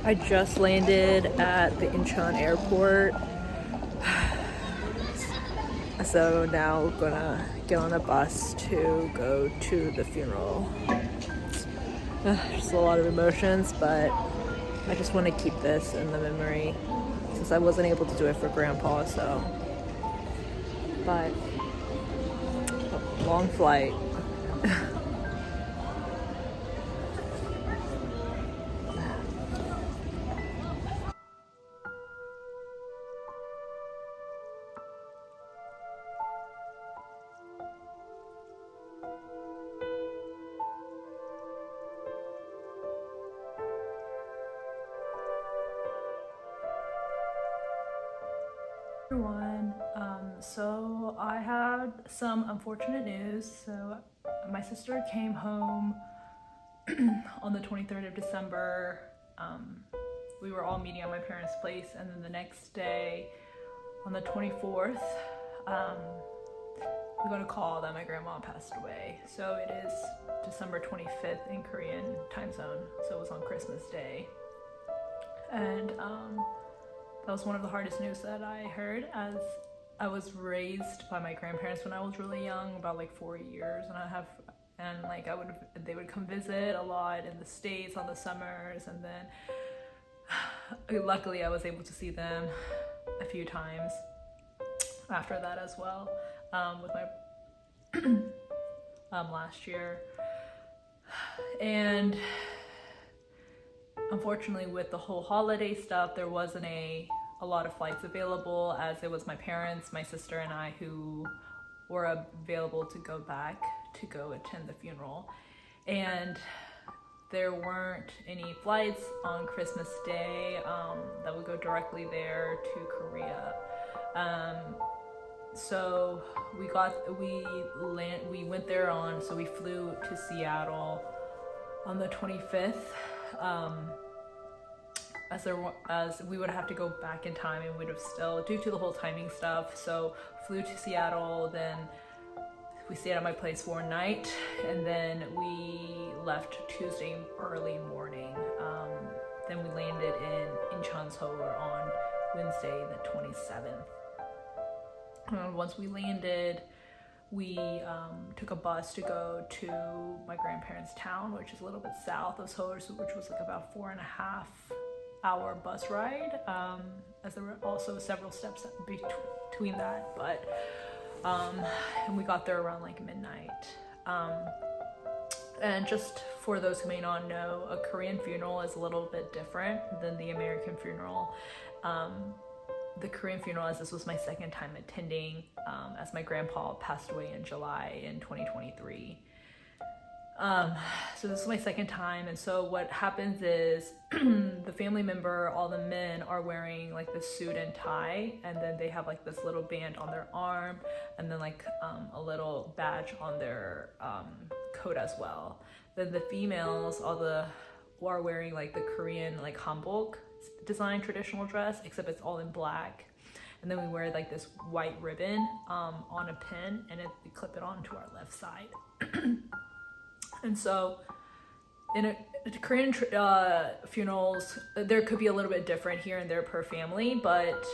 I just landed at the Incheon airport, so now gonna get on a bus to go to the funeral. Just a lot of emotions, but I just want to keep this in the memory since I wasn't able to do it for Grandpa, so. But, long flight. Everyone, so I had some unfortunate news. So my sister came home on the 23rd of December. We were all meeting at my parents' place, and then the next day, on the 24th, we got a call that my grandma passed away. So it is December 25th in Korean time zone, so it was on Christmas Day. And that was one of the hardest news that I heard, as I was raised by my grandparents when I was really young, about like 4 years, and they would come visit a lot in the States on the summers, and then luckily I was able to see them a few times after that as well, with my last year. And unfortunately, with the whole holiday stuff, there wasn't a lot of flights available, as it was my parents, my sister, and I who were available to go back to go attend the funeral. And there weren't any flights on Christmas Day that would go directly there to Korea. So we went there so we flew to Seattle on the 25th. As we would have to go back in time, and we'd have still, due to the whole timing stuff, so flew to Seattle, then we stayed at my place for a night, and then we left Tuesday early morning. Then we landed in Incheon, Seoul on Wednesday the 27th. Once we landed, we took a bus to go to my grandparents' town, which is a little bit south of Seoul, which was like about 4.5-hour bus ride, as there were also several steps between that, but and we got there around like midnight. And just for those who may not know, a Korean funeral is a little bit different than the American funeral. The Korean funeral, as this was my second time attending, as my grandpa passed away in July in 2023. So this is my second time, and so what happens is the family member, all the men are wearing like this suit and tie, and then they have like this little band on their arm, and then like a little badge on their coat as well. Then the females, are wearing like the Korean like hanbok design traditional dress, except it's all in black. And then we wear like this white ribbon on a pin, and we clip it onto our left side. And so in Korean funerals, there could be a little bit different here and there per family, but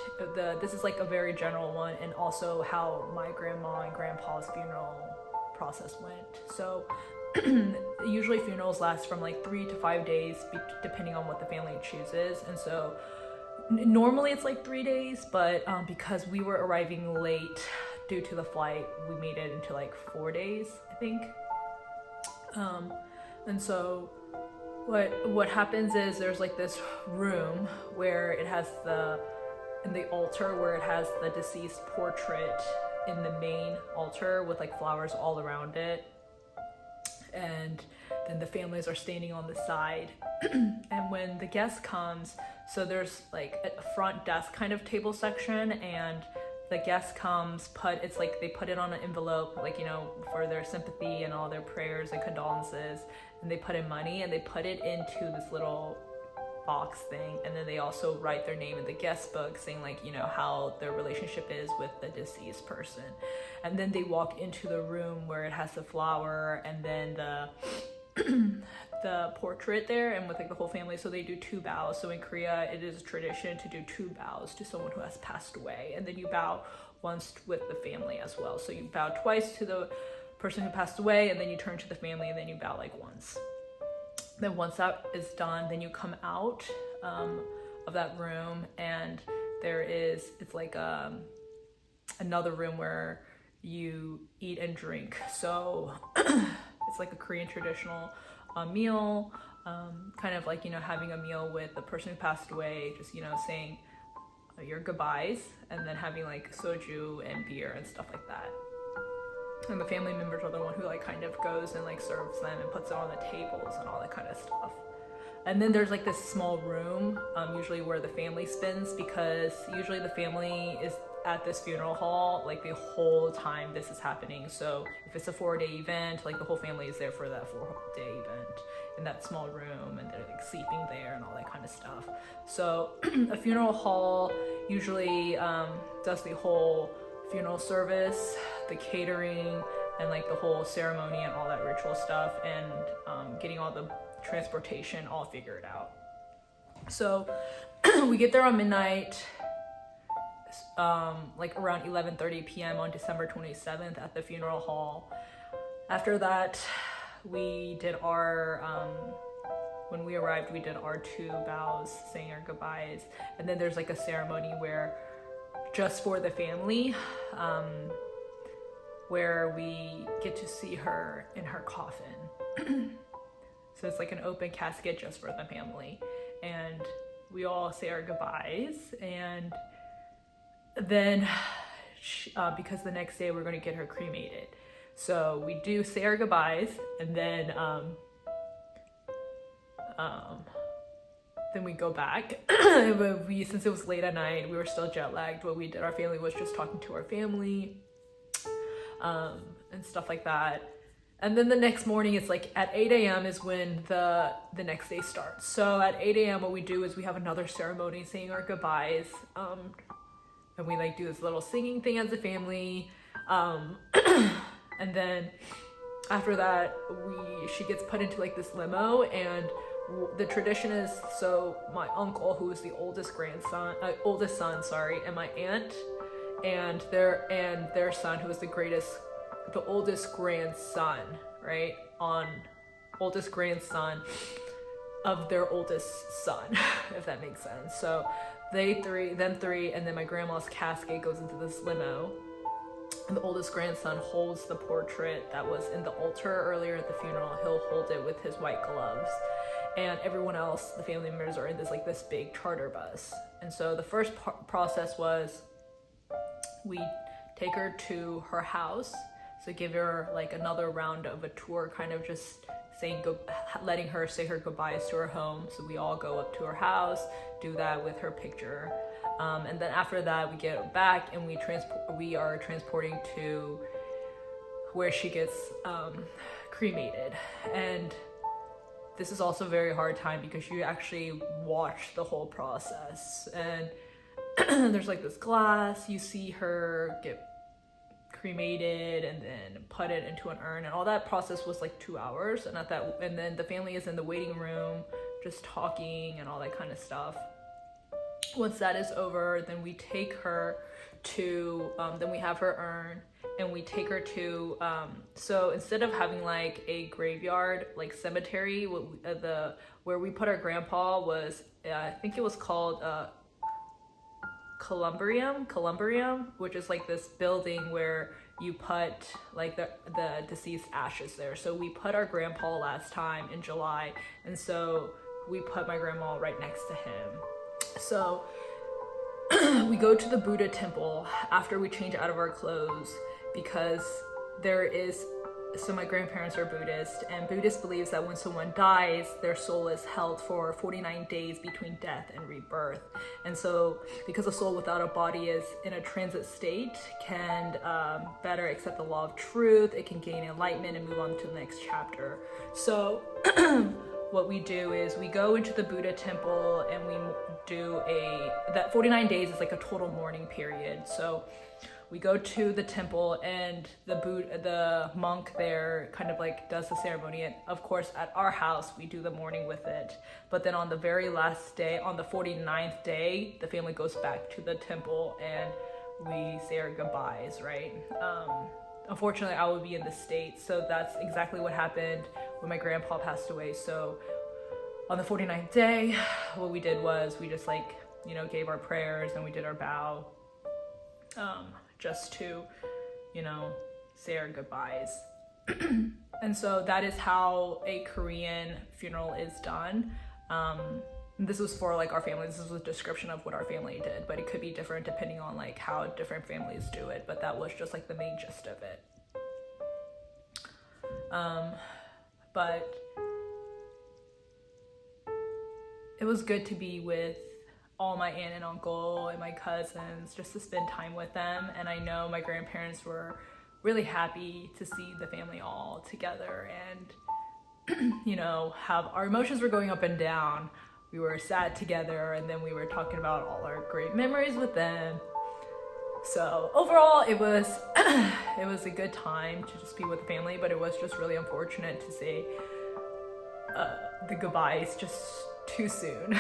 this is like a very general one, and also how my grandma and grandpa's funeral process went. So usually funerals last from like 3 to 5 days, depending on what the family chooses. And so normally it's like 3 days, but because we were arriving late due to the flight, we made it into like 4 days, I think. And so what happens is there's like this room where it has in the altar where it has the deceased portrait in the main altar with like flowers all around it. And then the families are standing on the side. And when the guest comes, so there's like a front desk kind of table section, and the guest comes, it's like they put it on an envelope, like, you know, for their sympathy and all their prayers and condolences, and they put in money, and they put it into this little box thing, and then they also write their name in the guest book, saying like, you know, how their relationship is with the deceased person. And then they walk into the room where it has the flower, and then the portrait there and with like the whole family. So they do 2 bows. So in Korea, it is a tradition to do 2 bows to someone who has passed away. And then you bow once with the family as well. So you bow twice to the person who passed away, and then you turn to the family, and then you bow like once. Then once that is done, then you come out of that room, and it's like another room where you eat and drink. So it's like a Korean traditional meal, kind of like, having a meal with the person who passed away, just, saying your goodbyes, and then having like soju and beer and stuff like that. And the family members are the one who like kind of goes and like serves them and puts it on the tables and all that kind of stuff. And then there's like this small room, usually where the family spends, because usually the family is at this funeral hall like the whole time this is happening. So if it's a 4-day event, like the whole family is there for that 4-day event in that small room, and they're like sleeping there and all that kind of stuff. So a funeral hall usually does the whole funeral service, the catering, and like the whole ceremony and all that ritual stuff, and getting all the transportation all figured out. So we get there on midnight, like around 11:30 p.m. on December 27th at the funeral hall. After that, we did our when we arrived, we did our 2 bows, saying our goodbyes, and then there's like a ceremony where just for the family, where we get to see her in her coffin. So it's like an open casket just for the family, and we all say our goodbyes. And then because the next day we're going to get her cremated, so we do say our goodbyes, and then we go back. Since it was late at night, we were still jet lagged. What we did, our family was just talking to our family, and stuff like that. And then the next morning, it's like at 8 a.m. is when the next day starts. So at 8 a.m. what we do is we have another ceremony saying our goodbyes, and we like do this little singing thing as a family, and then after that she gets put into like this limo, and the tradition is, so my uncle, who is the oldest son, and my aunt and their son, who is the oldest grandson, right? Oldest grandson of their oldest son, if that makes sense. So them three, and then my grandma's casket goes into this limo. And the oldest grandson holds the portrait that was in the altar earlier at the funeral. He'll hold it with his white gloves. And everyone else, the family members, are in this big charter bus. And so the first process was we take her to her house. So give her like another round of a tour, kind of just letting her say her goodbyes to her home. So we all go up to her house, do that with her picture. And then after that, we get back and we are transporting to where she gets cremated. And this is also a very hard time because you actually watch the whole process. And there's like this glass, you see her get cremated and then put it into an urn, and all that process was like 2 hours. And then the family is in the waiting room just talking and all that kind of stuff. Once that is over, then we take her to then we have her urn, and we take her to so instead of having like a graveyard like cemetery, where we put our grandpa was I think it was called Columbarium, which is like this building where you put like the deceased ashes there. So we put our grandpa last time in July, and so we put my grandma right next to him. So we go to the Buddha temple after we change out of our clothes, because so my grandparents are Buddhist, and Buddhist believes that when someone dies, their soul is held for 49 days between death and rebirth. And so because a soul without a body is in a transit state, can better accept the law of truth, it can gain enlightenment and move on to the next chapter. So what we do is we go into the Buddha temple, and we do that 49 days is like a total mourning period. So we go to the temple, and the monk there kind of like does the ceremony. And of course, at our house, we do the morning with it. But then on the very last day, on the 49th day, the family goes back to the temple and we say our goodbyes, right? Unfortunately, I would be in the States, so that's exactly what happened when my grandpa passed away. So on the 49th day, what we did was we just like, you know, gave our prayers and we did our bow, just to, you know, say our goodbyes. And so that is how a Korean funeral is done. This was for like our family. This is a description of what our family did, but it could be different depending on like how different families do it. But that was just like the main gist of it. But it was good to be with all my aunt and uncle and my cousins, just to spend time with them. And I know my grandparents were really happy to see the family all together, and you know, have our emotions were going up and down. We were sad together, and then we were talking about all our great memories with them. So overall, it was it was a good time to just be with the family, but it was just really unfortunate to say the goodbyes just too soon.